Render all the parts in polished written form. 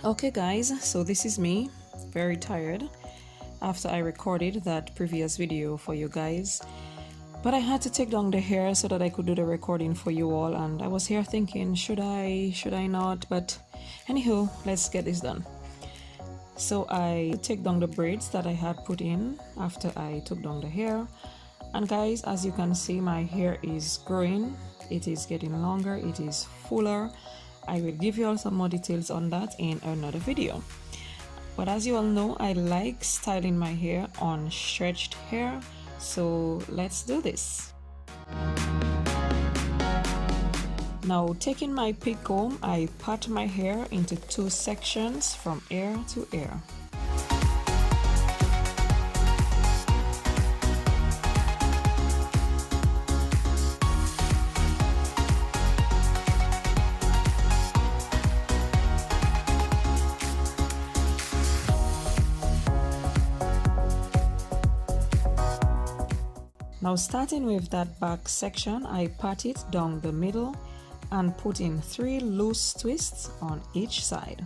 Okay guys, so this is me, very tired after I recorded that previous video for you guys. But I had to take down the hair so that I could do the recording for you all, and I was here thinking, should I not? But anywho, let's get this done. So I take down the braids that I had put in after I took down the hair. And guys, as you can see, my hair is growing, it is getting longer, it is fuller. I will give you all some more details on that in another video. But as you all know, I like styling my hair on stretched hair, so let's do this. Now, taking my pick comb, I part my hair into two sections from ear to ear. Now, starting with that back section, I part it down the middle and put in 3 loose twists on each side.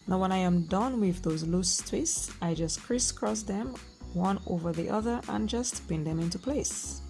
Now when I am done with those loose twists, I just crisscross them one over the other and just pin them into place.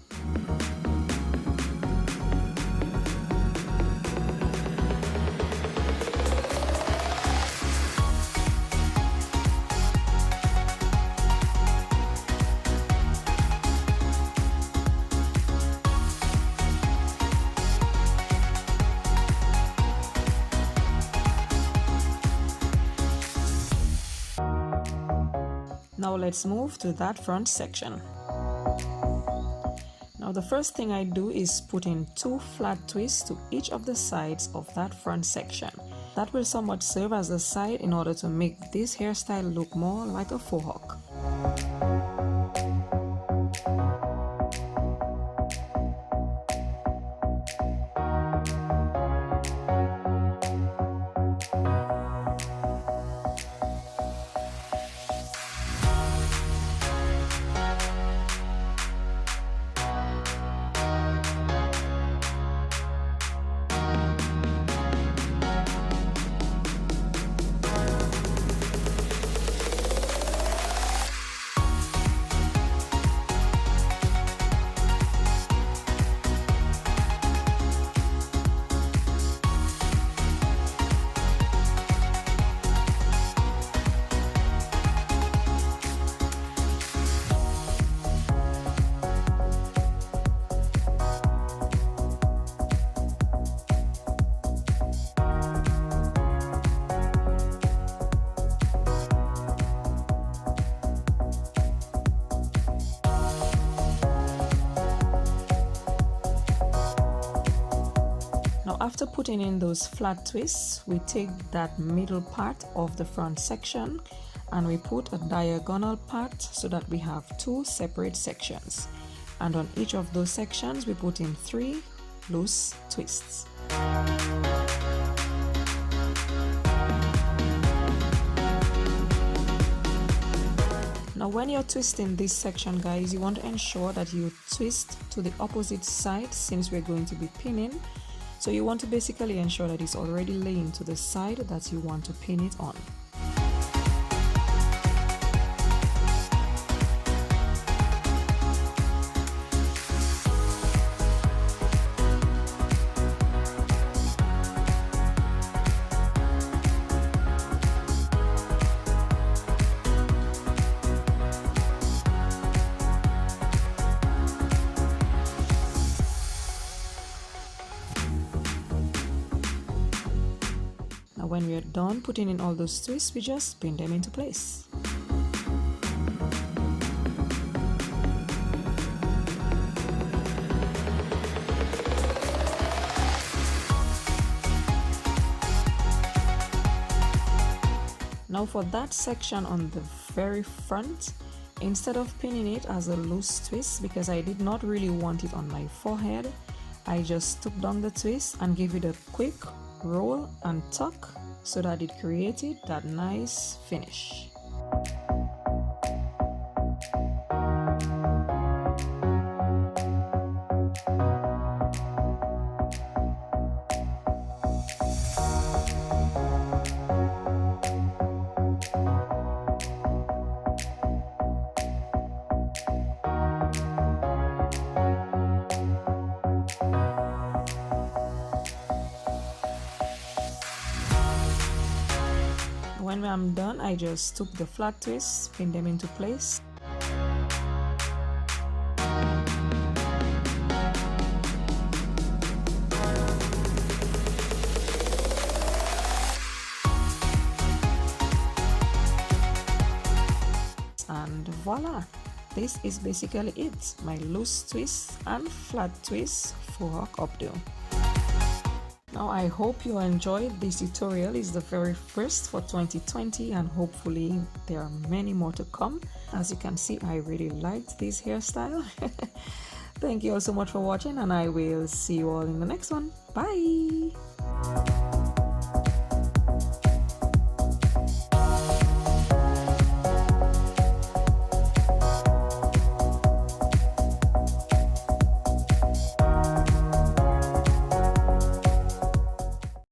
Now let's move to that front section. Now the first thing I do is put in 2 flat twists to each of the sides of that front section. That will somewhat serve as a side in order to make this hairstyle look more like a faux hawk. After putting in those flat twists, we take that middle part of the front section and we put a diagonal part so that we have 2 separate sections. And on each of those sections, we put in 3 loose twists. Now when you're twisting this section, guys, you want to ensure that you twist to the opposite side since we're going to be pinning. So you want to basically ensure that it's already laying to the side that you want to pin it on. when we are done putting in all those twists, we just pin them into place. Now for that section on the very front, instead of pinning it as a loose twist, because I did not really want it on my forehead, I just took down the twist and gave it a quick roll and tuck so that it created that nice finish. When I'm done, I just took the flat twists, pin them into place. And voila! This is basically it, my loose twist and flat twist faux hawk updo. Now I hope you enjoyed this tutorial. It's the very first for 2020 and hopefully there are many more to come. As you can see, I really liked this hairstyle. Thank you all so much for watching and I will see you all in the next one. Bye!